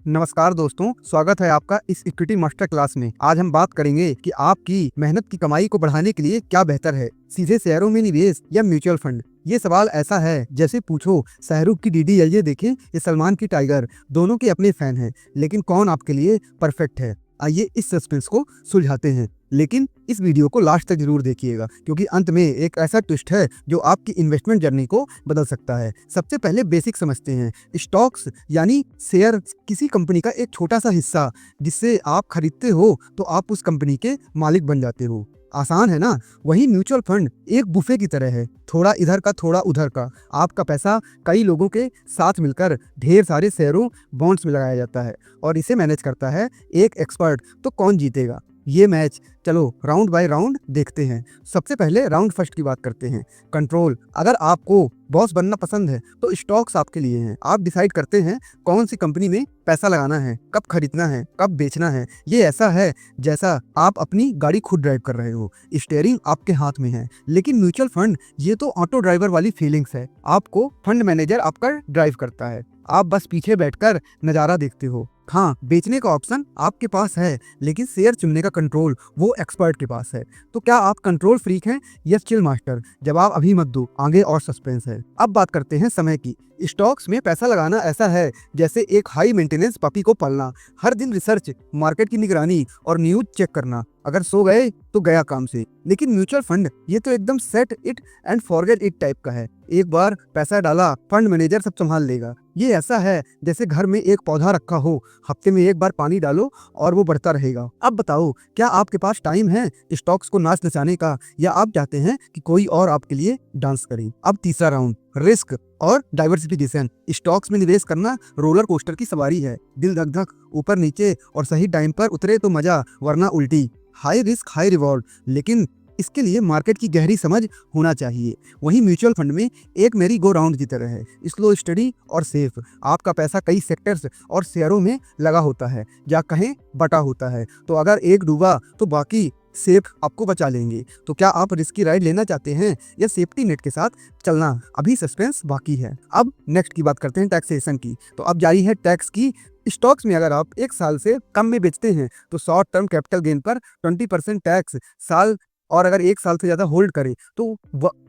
नमस्कार दोस्तों, स्वागत है आपका इस इक्विटी मास्टर क्लास में। आज हम बात करेंगे कि आपकी मेहनत की कमाई को बढ़ाने के लिए क्या बेहतर है, सीधे शेयरों में निवेश या म्यूचुअल फंड। ये सवाल ऐसा है जैसे पूछो शाहरुख की डीडीएलजे देखें या सलमान की टाइगर। दोनों के अपने फैन हैं, लेकिन कौन आपके लिए परफेक्ट है? आइए इस सस्पेंस को सुलझाते हैं, लेकिन इस वीडियो को लास्ट तक जरूर देखिएगा, क्योंकि अंत में एक ऐसा ट्विस्ट है जो आपकी इन्वेस्टमेंट जर्नी को बदल सकता है। सबसे पहले बेसिक समझते हैं। स्टॉक्स यानी शेयर, किसी कंपनी का एक छोटा सा हिस्सा जिससे आप खरीदते हो तो आप उस कंपनी के मालिक बन जाते हो। आसान है ना? वही म्यूचुअल फंड एक बुफे की तरह है, थोड़ा इधर का थोड़ा उधर का। आपका पैसा कई लोगों के साथ मिलकर ढेर सारे शेयरों बॉन्ड्स में लगाया जाता है और इसे मैनेज करता है एक एक्सपर्ट। तो कौन जीतेगा ये मैच? चलो राउंड बाय राउंड देखते हैं। सबसे पहले राउंड फर्स्ट की बात करते हैं, कंट्रोल। अगर आपको बॉस बनना पसंद है तो स्टॉक्स आपके लिए हैं। आप डिसाइड करते हैं कौन सी कंपनी में पैसा लगाना है, कब खरीदना है, कब बेचना है। ये ऐसा है जैसा आप अपनी गाड़ी खुद ड्राइव कर रहे हो, स्टीयरिंग आपके हाथ में है। लेकिन म्यूचुअल फंड ये तो ऑटो ड्राइवर वाली फीलिंग्स है। आपको फंड मैनेजर आपका ड्राइव करता है, आप बस पीछे बैठकर नज़ारा देखते हो। हाँ, बेचने का ऑप्शन आपके पास है, लेकिन शेयर चुनने का कंट्रोल वो एक्सपर्ट के पास है। तो क्या आप कंट्रोल फ्रीक हैं या चिल मास्टर? जवाब अभी मत दो, आगे और सस्पेंस है। अब बात करते हैं समय की। स्टॉक्स में पैसा लगाना ऐसा है जैसे एक हाई मेंटेनेंस पपी को पालना। हर दिन रिसर्च, मार्केट की निगरानी और न्यूज चेक करना। अगर सो गए तो गया काम से। लेकिन म्यूचुअल फंड ये तो एकदम set it and forget it type का है। एक बार पैसा डाला, फंड मैनेजर सब संभाल लेगा। ये ऐसा है जैसे घर में एक पौधा रखा हो, हफ्ते में एक बार पानी डालो और वो बढ़ता रहेगा। अब बताओ, क्या आपके पास टाइम है स्टॉक्स को नाच नचाने का, या आप चाहते हैं कि कोई और आपके लिए डांस करे? अब तीसरा राउंड, रिस्क और डाइवर्सिफिकेशन। स्टॉक्स में निवेश करना रोलर कोस्टर की सवारी है। दिल धक धक, ऊपर नीचे, और सही टाइम पर उतरे तो मजा, वरना उल्टी। हाई रिस्क हाई रिवॉर्ड, लेकिन इसके लिए मार्केट की गहरी समझ होना चाहिए। वहीं म्यूचुअल फंड में एक मेरी गो राउंड की तरह है, स्लो स्टडी और सेफ। आपका पैसा कई सेक्टर्स और शेयरों में लगा होता है, या कहें बटा होता है। तो अगर एक डूबा तो बाकी सेफ आपको बचा लेंगे। तो क्या आप रिस्की राइड लेना चाहते हैं या सेफ्टी नेट के साथ चलना? अभी सस्पेंस बाकी है। अब नेक्स्ट की बात करते हैं, टैक्सेशन की। तो अब जारी है टैक्स की। स्टॉक्स में अगर आप एक साल से कम में बेचते हैं तो शॉर्ट टर्म कैपिटल गेन पर 20% टैक्स साल, और अगर एक साल से ज़्यादा होल्ड करें तो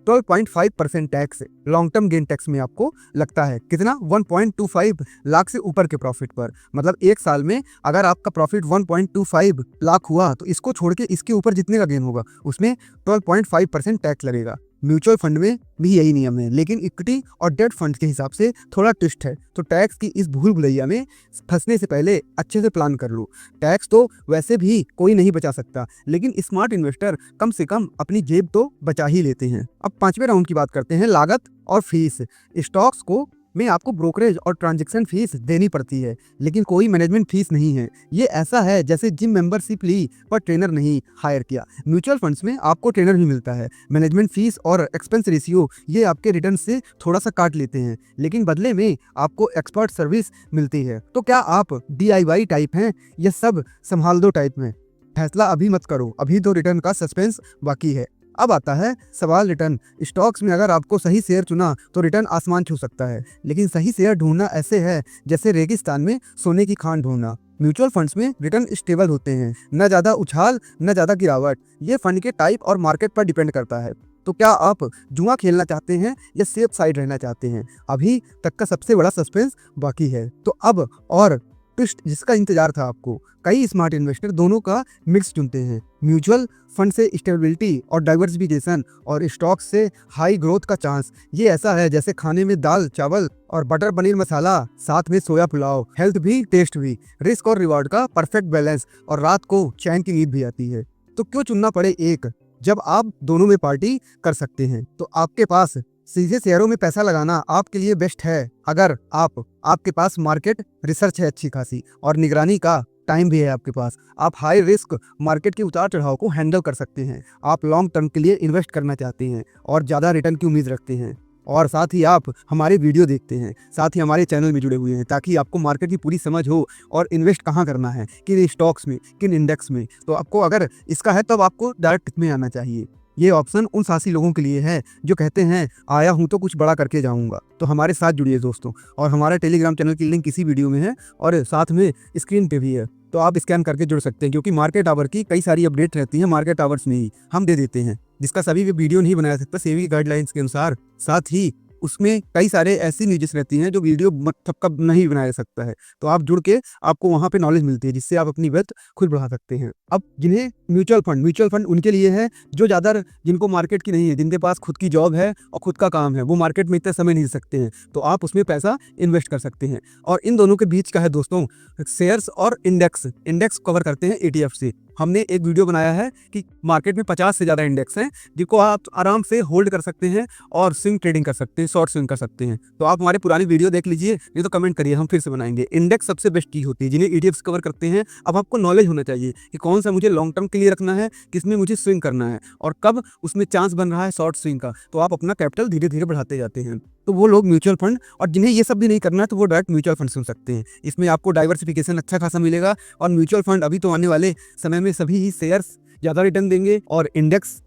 12.5% tax long term gain tax में आपको लगता है। कितना? 1.25 लाख से ऊपर के प्रॉफिट पर। मतलब एक साल में अगर आपका प्रॉफिट 1.25 लाख हुआ तो इसको छोड़ के इसके ऊपर जितने का गेन होगा उसमें 12.5% टैक्स लगेगा। म्यूचुअल फंड में भी यही नियम है, लेकिन इक्विटी और डेट फंड के हिसाब से थोड़ा ट्विस्ट है। तो टैक्स की इस भूल भुलैया में फंसने से पहले अच्छे से प्लान कर लो। टैक्स तो वैसे भी कोई नहीं बचा सकता, लेकिन स्मार्ट इन्वेस्टर कम से कम अपनी जेब तो बचा ही लेते हैं। अब पांचवें राउंड की बात करते हैं, लागत और फीस। स्टॉक्स को में आपको ब्रोकरेज और ट्रांजैक्शन फीस देनी पड़ती है, लेकिन कोई मैनेजमेंट फीस नहीं है। ये ऐसा है जैसे जिम मेंबरशिप ली पर ट्रेनर नहीं हायर किया। म्यूचुअल फंड्स में आपको ट्रेनर भी मिलता है। मैनेजमेंट फीस और एक्सपेंस रेशियो ये आपके रिटर्न से थोड़ा सा काट लेते हैं, लेकिन बदले में आपको एक्सपर्ट सर्विस मिलती है। तो क्या आप DIY टाइप हैं या सब संभाल दो टाइप में? फैसला अभी मत करो, अभी तो रिटर्न का सस्पेंस बाकी है। अब आता है सवाल रिटर्न। स्टॉक्स में अगर आपको सही शेयर चुना तो रिटर्न आसमान छू सकता है, लेकिन सही शेयर ढूंढना ऐसे है जैसे रेगिस्तान में सोने की खान ढूंढना। म्यूचुअल फंड्स में रिटर्न स्टेबल होते हैं, न ज़्यादा उछाल न ज़्यादा गिरावट। ये फंड के टाइप और मार्केट पर डिपेंड करता है। तो क्या आप जुआ खेलना चाहते हैं या सेफ साइड रहना चाहते हैं? अभी तक का सबसे बड़ा सस्पेंस बाकी है। तो अब और ट्विस्ट जिसका इंतजार था आपको। कई स्मार्ट इन्वेस्टर दोनों का मिक्स चुनते हैं। म्यूचुअल फंड से स्टेबिलिटी और डाइवर्सिफिकेशन, और स्टॉक्स से हाई ग्रोथ का चांस। ये ऐसा है जैसे खाने में दाल चावल और बटर पनीर मसाला, साथ में सोया पुलाव। हेल्थ भी टेस्ट भी, रिस्क और रिवॉर्ड का परफेक्ट बैलेंस, और रात को चैन की नींद भी आती है। तो क्यों चुनना पड़े एक, जब आप दोनों में पार्टी कर सकते हैं? तो आपके पास सीधे शेयरों में पैसा लगाना आपके लिए बेस्ट है अगर आपके पास मार्केट रिसर्च है अच्छी खासी, और निगरानी का टाइम भी है आपके पास। आप हाई रिस्क मार्केट के उतार चढ़ाव को हैंडल कर सकते हैं। आप लॉन्ग टर्म के लिए इन्वेस्ट करना चाहते हैं और ज़्यादा रिटर्न की उम्मीद रखते हैं, और साथ ही आप हमारे वीडियो देखते हैं, साथ ही हमारे चैनल में जुड़े हुए हैं, ताकि आपको मार्केट की पूरी समझ हो और इन्वेस्ट कहाँ करना है, किन स्टॉक्स में, किन इंडेक्स में। तो आपको अगर इसका है तब आपको डायरेक्ट में आना चाहिए। ये ऑप्शन उन साहसी लोगों के लिए है जो कहते हैं आया हूं तो कुछ बड़ा करके जाऊंगा। तो हमारे साथ जुड़िए दोस्तों, और हमारा टेलीग्राम चैनल की लिंक इसी वीडियो में है और साथ में स्क्रीन पे भी है, तो आप स्कैन करके जुड़ सकते हैं, क्योंकि मार्केट आवर की कई सारी अपडेट रहती हैं मार्केट आवर्स में ही हम दे देते हैं, जिसका सभी वीडियो नहीं बनाया सकता सेबी गाइडलाइंस के अनुसार। साथ ही उसमें कई सारे ऐसी न्यूज़ रहती हैं जो वीडियो सबका नहीं बनाया जा सकता है, तो आप जुड़ के आपको वहाँ पे नॉलेज मिलती है, जिससे आप अपनी वेल्थ खुद बढ़ा सकते हैं। अब जिन्हें म्यूचुअल फंड उनके लिए है जो ज़्यादा, जिनको मार्केट की नहीं है, जिनके पास खुद की जॉब है और खुद का काम है, वो मार्केट में इतना समय नहीं दे सकते हैं, तो आप उसमें पैसा इन्वेस्ट कर सकते हैं। और इन दोनों के बीच का है दोस्तों शेयर्स और इंडेक्स कवर करते हैं ETF से। हमने एक वीडियो बनाया है कि मार्केट में 50 से ज़्यादा इंडेक्स हैं जिनको आप आराम से होल्ड कर सकते हैं और स्विंग ट्रेडिंग कर सकते हैं, शॉर्ट स्विंग कर सकते हैं। तो आप हमारी पुरानी वीडियो देख लीजिए, नहीं तो कमेंट करिए, हम फिर से बनाएंगे। इंडेक्स सबसे बेस्ट की होती है जिन्हें ETFs कवर करते हैं। अब आपको नॉलेज होना चाहिए कि कौन सा मुझे लॉन्ग टर्म के लिए रखना है, किसमें मुझे स्विंग करना है और कब उसमें चांस बन रहा है शॉर्ट स्विंग का, तो आप अपना कैपिटल धीरे धीरे बढ़ाते जाते हैं। तो वो लोग म्यूचुअल फंड, और जिन्हें ये सब भी नहीं करना है तो वो डायरेक्ट म्यूचुअल फंड सुन सकते हैं। इसमें आपको डाइवर्सिफिकेशन अच्छा खासा मिलेगा, और म्यूचुअल फंड अभी तो आने वाले समय में सभी ही शेयर्स ज़्यादा रिटर्न देंगे और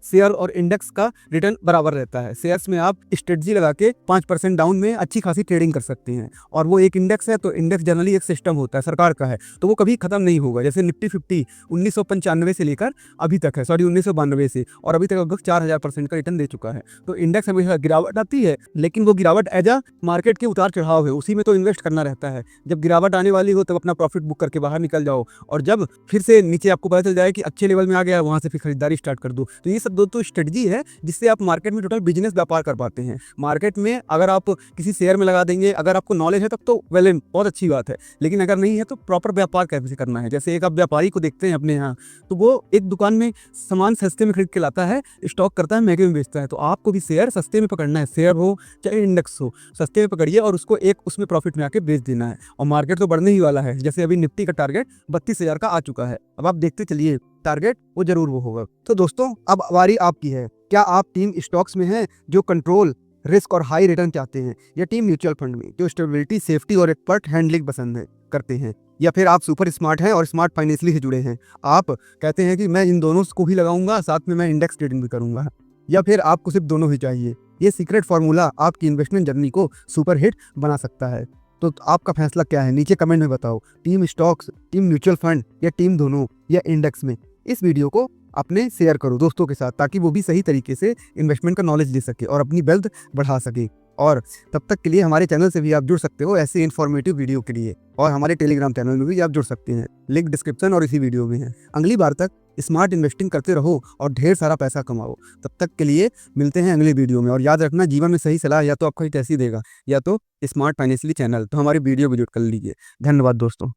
शेयर और इंडेक्स का रिटर्न बराबर रहता है। शेयर्स में आप स्ट्रेटजी लगा के 5% डाउन में अच्छी खासी ट्रेडिंग कर सकते हैं, और वो एक इंडेक्स है, तो इंडेक्स जनरली एक सिस्टम होता है, सरकार का है, तो वो कभी खत्म नहीं होगा। जैसे निफ्टी 50 1995 से लेकर अभी तक है, 1992 से, और अभी तक लगभग 4000% का रिटर्न दे चुका है। तो इंडेक्स हमेशा गिरावट आती है, लेकिन वो गिरावट एज अ मार्केट के उतार चढ़ाव है, उसी में तो इन्वेस्ट करना रहता है। जब गिरावट आने वाली हो तब अपना प्रॉफिट बुक करके बाहर निकल जाओ, और जब फिर से नीचे आपको पता चल जाए कि अच्छे लेवल में आ गया, वहां से फिर खरीदारी स्टार्ट कर दो। तो ये सब दोस्तों स्ट्रेटजी है जिससे आप मार्केट में टोटल बिजनेस व्यापार कर पाते हैं। मार्केट में अगर आप किसी शेयर में लगा देंगे, अगर आपको नॉलेज है तब तो वेल बहुत अच्छी बात है, लेकिन अगर नहीं है तो प्रॉपर व्यापार कैसे करना है। जैसे एक आप व्यापारी को देखते हैं अपने यहाँ, तो वो एक दुकान में सामान सस्ते में खरीद के लाता है, स्टॉक करता है, महंगे में बेचता है। तो आपको भी शेयर सस्ते में पकड़ना है, शेयर हो चाहे इंडेक्स हो, सस्ते में पकड़िए और उसको एक उसमें प्रॉफिट में आके बेच देना है। और मार्केट तो बढ़ने ही वाला है, जैसे अभी निफ्टी का टारगेट 32,000 का आ चुका है। अब आप देखते चलिए, टारगेट वो जरूर वो होगा। तो दोस्तों अब बारी आपकी है, क्या आप टीम स्टॉक्स में हैं जो कंट्रोल, रिस्क और हाई रिटर्न चाहते हैं, या टीम म्यूचुअल फंड में जो स्टेबिलिटी, सेफ्टी और एक्सपर्ट हैंडलिंग पसंद करते हैं, या फिर आप सुपर स्मार्ट हैं और स्मार्ट फाइनेंशियली से जुड़े हैं, आप कहते हैं कि मैं इन दोनों को भी लगाऊंगा, साथ में मैं इंडेक्स ट्रेडिंग भी करूंगा, या फिर आपको सिर्फ दोनों ही चाहिए। ये सीक्रेट फार्मूला आपकी इन्वेस्टमेंट जर्नी को सुपर हिट बना सकता है। तो आपका फैसला क्या है, नीचे कमेंट में बताओ। Team stocks, team mutual fund, या टीम दोनों, या इंडेक्स में। इस वीडियो को अपने शेयर करो दोस्तों के साथ, ताकि वो भी सही तरीके से इन्वेस्टमेंट का नॉलेज ले सके और अपनी वेल्थ बढ़ा सके। और तब तक के लिए हमारे चैनल से भी आप जुड़ सकते हो ऐसे इन्फॉर्मेटिव वीडियो के लिए, और हमारे टेलीग्राम चैनल में भी आप जुड़ सकते हैं, लिंक डिस्क्रिप्शन और इसी वीडियो में है। अगली बार तक स्मार्ट इन्वेस्टिंग करते रहो और ढेर सारा पैसा कमाओ। तब तक के लिए मिलते हैं अगले वीडियो में, और याद रखना, जीवन में सही सलाह या तो आपको ही तैसी देगा, या तो स्मार्ट फाइनेंशियली चैनल। तो हमारी वीडियो विजिट कर लीजिए। धन्यवाद दोस्तों।